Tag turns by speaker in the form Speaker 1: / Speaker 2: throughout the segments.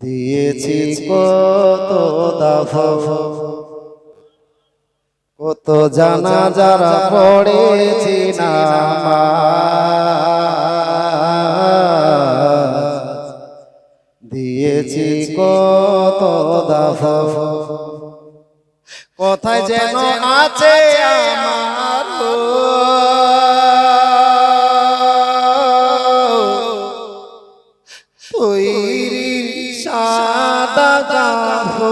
Speaker 1: দিয়েছি কত দাফন, কত জানাজারা পড়েছি নামাজ, দিয়েছি কত দাফন। কোথায় যেন আছে আমার তৈরি সাদা কাফন,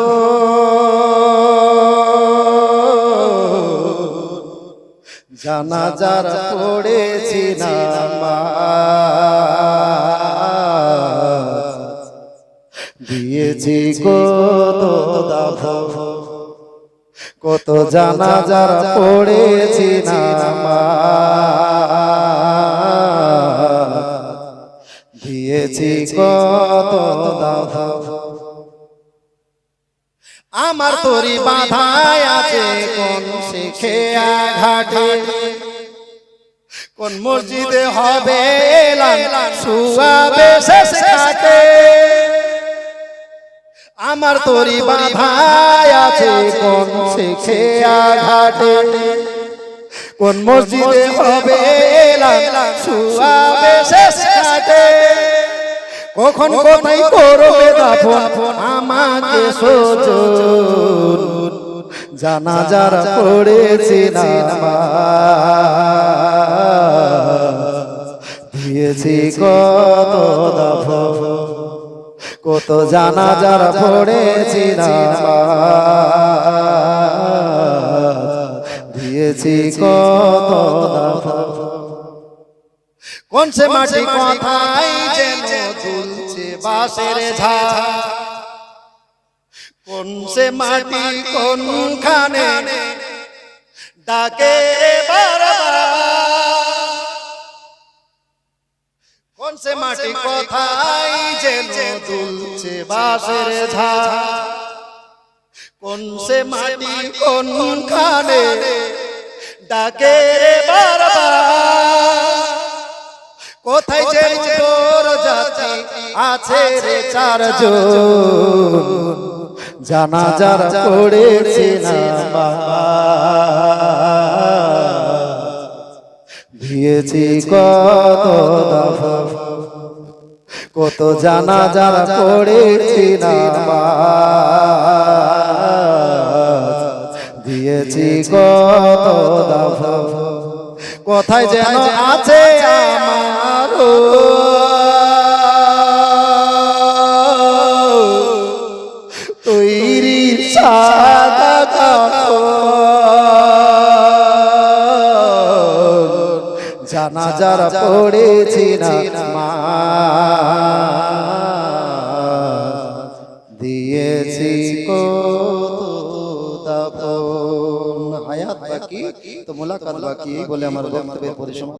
Speaker 1: জানাজারা পড়েছি নামাজ, দিয়েছি কত দাফন, কত জানাজারা পড়েছি নামাজ, দিয়েছি কত দাফন। আমার তরি বাঁধায় আছে কোন শিখে ঘাটে, কোন মসজিদে হবে শুয়াবে শেষ ঘাটে। আমার তরি বাঁধায় আছে কোন শিখে ঘাটে, কোন মসজিদে হবে শুয়াবে শেষ ঘাটে। কখন কোথায় করবে দাফন আমাকে সজন, জানাজারা পড়েছি নামাজ, দিয়েছি কত দাফন, কত জানাজারা পড়েছি নামাজ, দিয়েছি কত দাফন। কোন সে মাটি কথাই যেন দুলছে বাঁশের ঝাড়, কোন সে মাটি কোনখানে ডাকে বারবার, কোন সে মাটি কথাই যেন দুলছে বাঁশের ঝাড়, কোন সে মাটি কোনখানে ডাকে বারবার। কোথায় যে তোর জাতি আছে রে চারজন, জানাজারা পড়েছি নামাজ, দিয়েছি কত দাফন, কত জানাজারা পড়েছি নামাজ, দিয়েছি কত দাফন। কোথায় যেন আছে আমার তৈরি সাদা কাফন, জানাজারা পড়েছি নামাজ, দিয়েছি কত দাফন। হায়াত বাকি তো মুলাকাত বাকি বলে আমার বক্তব্যের পরিসমাপ্তি।